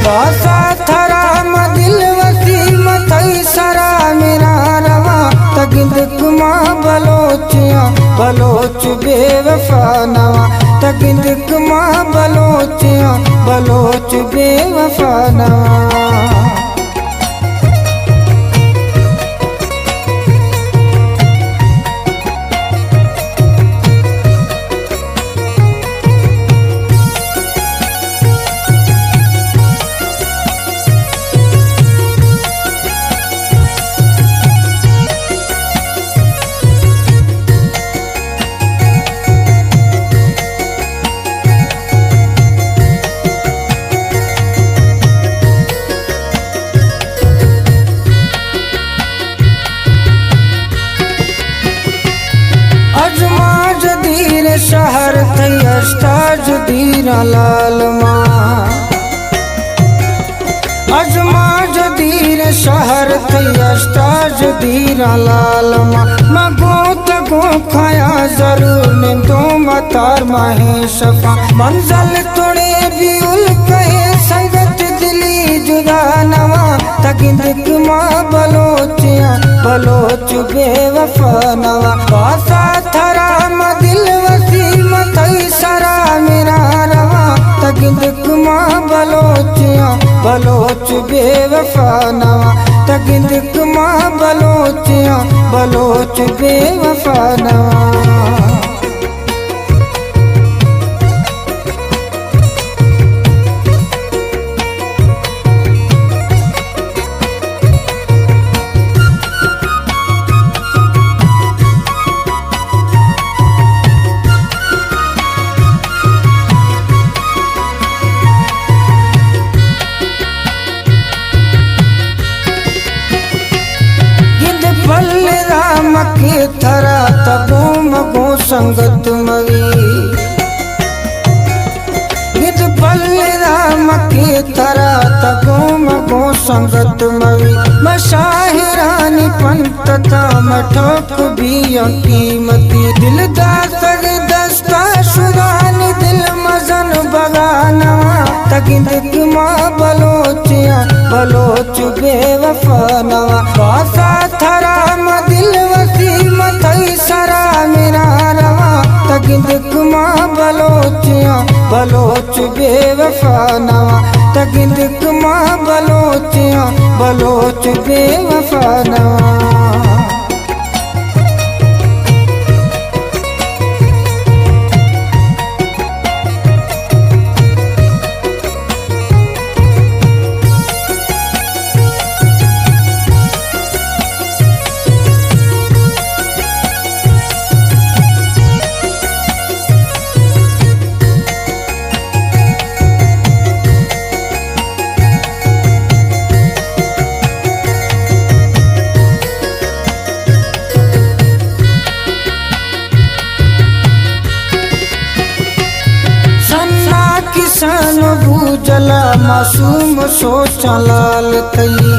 बासा थरा दिल वसीम थई सरा मेरा रवा तगिंद कुमा बलोचिया बलोच बेवफा नवा तगिंद कुमा बलोचिया बलोच बेवफा नवा। शहर थई अस्ताज दीरा लाल माँ अजमा जदीर शहर थई अस्ताज दीरा लाल माँ गोत गो खाया जरूर ने दो मतार माहे शफा मंजल तोड़े भी उल कहे संगत दिली जुदा नवा तगिंद माँ बलोचिया बलोच बेवफा नवा बासा थरा दिल वसीम थई सरा मेरा रवा तगिंद कुमा बलोचिया बलोच बेवफा नवा तगिंद कुमा बलोचिया बलोच बेवफा नवा। के थरा तबो मगो संगत मवी गिद पल्ले राम के थरा तबो मगो संगत मवी मशाहिरानी पंत ताम ठोक भी कीमती दिल दासग दस्ता शुरान दिल मजन बगानवा तगिंद कुमा बलोचिया बलोच बेवफा नवा बासा थरा दिल वसीम थई सरा मेरा रवा तगिंद कुमा बलोचिया बलोच बेवफा नवा तगिंद कुमा बलोचिया बलोच बेवफा नवा। किसान भूजला मासूम सोचा लाल थई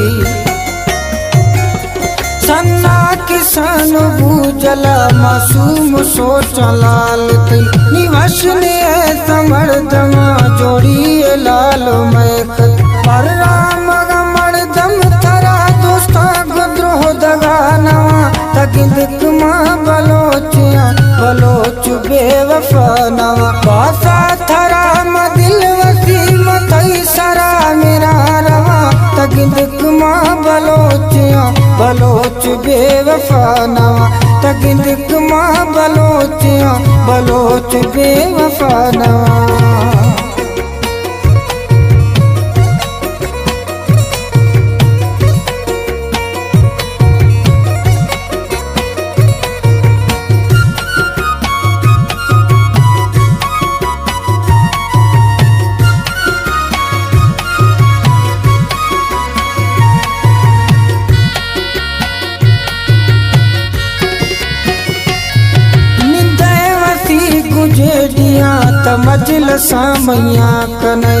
सन्ना किसान भूजला मासूम सोचा लाल थई निवश ने समर्दमा जोड़ी लाल मैख पर राम मर्दम थरा दोस्ता गुद्रोह दगानवा तगिंद कुमा बलोचिया बलोच बेवफा नवा बासा थरा दिल वसीम थई सरा मेरा रवा तगिंद कुमा बलोचिया बलोच बेवफा नवा तगिंद कुमा बलोचिया बलोच बेवफा नवा। गुजेडिया तमजल सामैया कने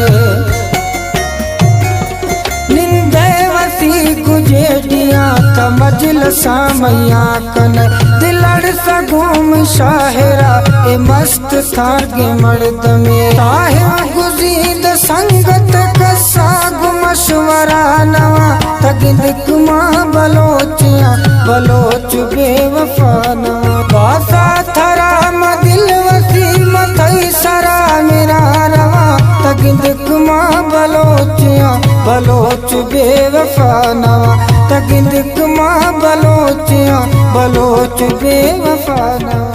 निंदे वसी गुजेडिया तमजल सामैया कने दिलड़ सगोम शाहरा ए मस्त थार के मर्द में ताहे गुजीद संगत कसा बलोच बेवफानवा बासा थरा दिल वसी मथई सरा मेरा रवा तगिंदक मां बलोचिया बलोच बेवफानवा तगिंदक मां बलोचिया बलोच बेवफानवा।